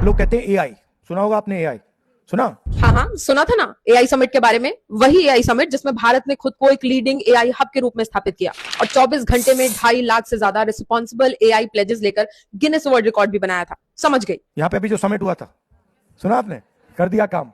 लोग कहते हैं एआई, सुना होगा आपने एआई, सुना? हाँ हाँ, सुना था ना एआई समिट के बारे में। वही एआई समिट जिसमें भारत ने खुद को एक लीडिंग एआई हब के रूप में स्थापित किया और 24 घंटे में 2.5 लाख से ज्यादा रिस्पॉन्सिबल एआई प्लेजेस लेकर गिनेस वर्ल्ड रिकॉर्ड भी बनाया था। समझ गई? यहाँ पे अभी जो समिट हुआ था, सुना आपने? कर दिया काम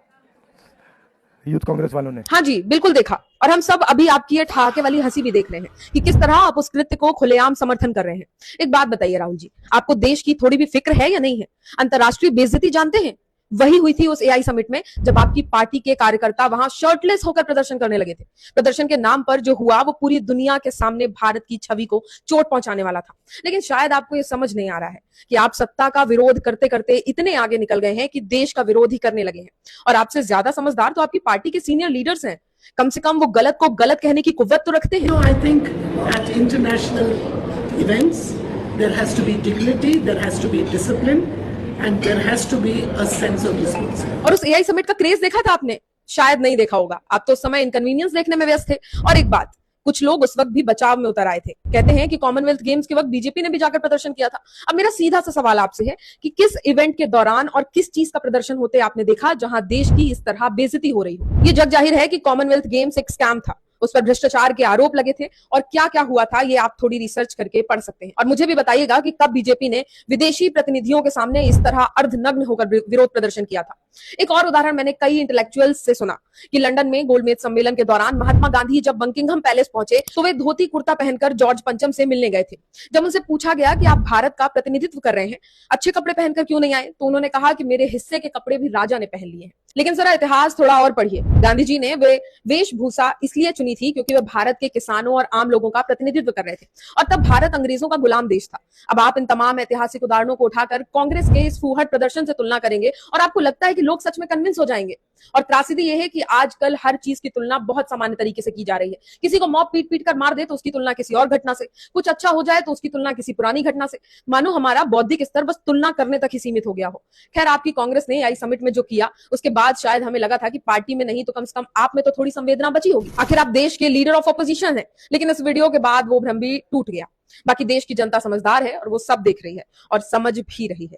यूथ कांग्रेस वालों ने। हाँ जी, बिल्कुल देखा। और हम सब अभी आपकी ये ठहाके वाली हंसी भी देख रहे हैं कि किस तरह आप उस कृत्य को खुलेआम समर्थन कर रहे हैं। एक बात बताइए राहुल जी, आपको देश की थोड़ी भी फिक्र है या नहीं है? अंतर्राष्ट्रीय बेइज्जती जानते हैं? वही हुई थी उस एआई समिट में जब आपकी पार्टी के कार्यकर्ता वहां शर्टलेस होकर प्रदर्शन करने लगे थे। प्रदर्शन के नाम पर जो हुआ वो पूरी दुनिया के सामने भारत की छवि को चोट पहुंचाने वाला था। लेकिन शायद आपको ये समझ नहीं आ रहा है कि आप सत्ता का विरोध करते करते इतने आगे निकल गए हैं कि देश का विरोध ही करने लगे हैं। और आपसे ज्यादा समझदार तो आपकी पार्टी के सीनियर लीडर्स हैं। कम से कम वो गलत को गलत कहने की कुव्वत तो रखते हैं। I think at international events there has to be dignity, there has to be discipline. And there has to be a sense of responsibility. और उस एआई समिट का क्रेज देखा था आपने? शायद नहीं देखा होगा, आप तो उस समय इनकन्वीनियंस देखने में व्यस्त थे। और एक बात, कुछ लोग उस वक्त भी बचाव में उतर आए थे। कहते हैं कि कॉमनवेल्थ गेम्स के वक्त बीजेपी ने भी जाकर प्रदर्शन किया था। अब मेरा सीधा सा सवाल आपसे है कि किस इवेंट के दौरान और किस चीज का प्रदर्शन होते आपने देखा जहां देश की इस तरह बेइज्जती हो रही हो? ये जग जाहिर है कि कॉमनवेल्थ गेम्स एक स्कैम था, उस पर भ्रष्टाचार के आरोप लगे थे और क्या क्या हुआ था ये आप थोड़ी रिसर्च करके पढ़ सकते हैं। और मुझे भी बताइएगा कि कब बीजेपी ने विदेशी प्रतिनिधियों के सामने इस तरह अर्धनग्न होकर विरोध प्रदर्शन किया था। एक और उदाहरण मैंने कई इंटेलेक्चुअल्स से सुना कि लंदन में गोलमेज सम्मेलन के दौरान महात्मा गांधी जब बकिंघम पैलेस पहुंचे तो वे धोती कुर्ता पहनकर जॉर्ज पंचम से मिलने गए थे। जब उनसे पूछा गया कि आप भारत का प्रतिनिधित्व कर रहे हैं, अच्छे कपड़े पहनकर क्यों नहीं आए, तो उन्होंने कहा कि मेरे हिस्से के कपड़े भी राजा ने पहन लिए हैं। लेकिन जरा इतिहास थोड़ा और पढ़िए। गांधी जी ने वे वेशभूषा इसलिए चुनी थी क्योंकि वे भारत के किसानों और आम लोगों का प्रतिनिधित्व कर रहे थे और तब भारत अंग्रेजों का गुलाम देश था। अब आप इन तमाम ऐतिहासिक उदाहरणों को उठाकर कांग्रेस के इस फूहड़ प्रदर्शन से तुलना करेंगे और आपको लगता है कि लोग सच में कन्विंस हो जाएंगे। और त्रासदी यह है कि आजकल हर चीज की तुलना बहुत सामान्य तरीके से की जा रही है। किसी को मॉब पीट पीट कर मार दे तो उसकी तुलना किसी और घटना से, कुछ अच्छा हो जाए तो उसकी तुलना किसी पुरानी घटना से। मानो हमारा बौद्धिक स्तर बस तुलना करने तक ही सीमित हो गया हो। खैर, आपकी कांग्रेस ने आई समिट में जो किया उसके बाद शायद हमें लगा था कि पार्टी में नहीं तो कम से कम आप में तो थोड़ी संवेदना बची होगी। आखिर आप देश के लीडर ऑफ ऑपोजिशन है। लेकिन इस वीडियो के बाद वो भ्रम भी टूट गया। बाकी देश की जनता समझदार है और वो सब देख रही है और समझ भी रही है।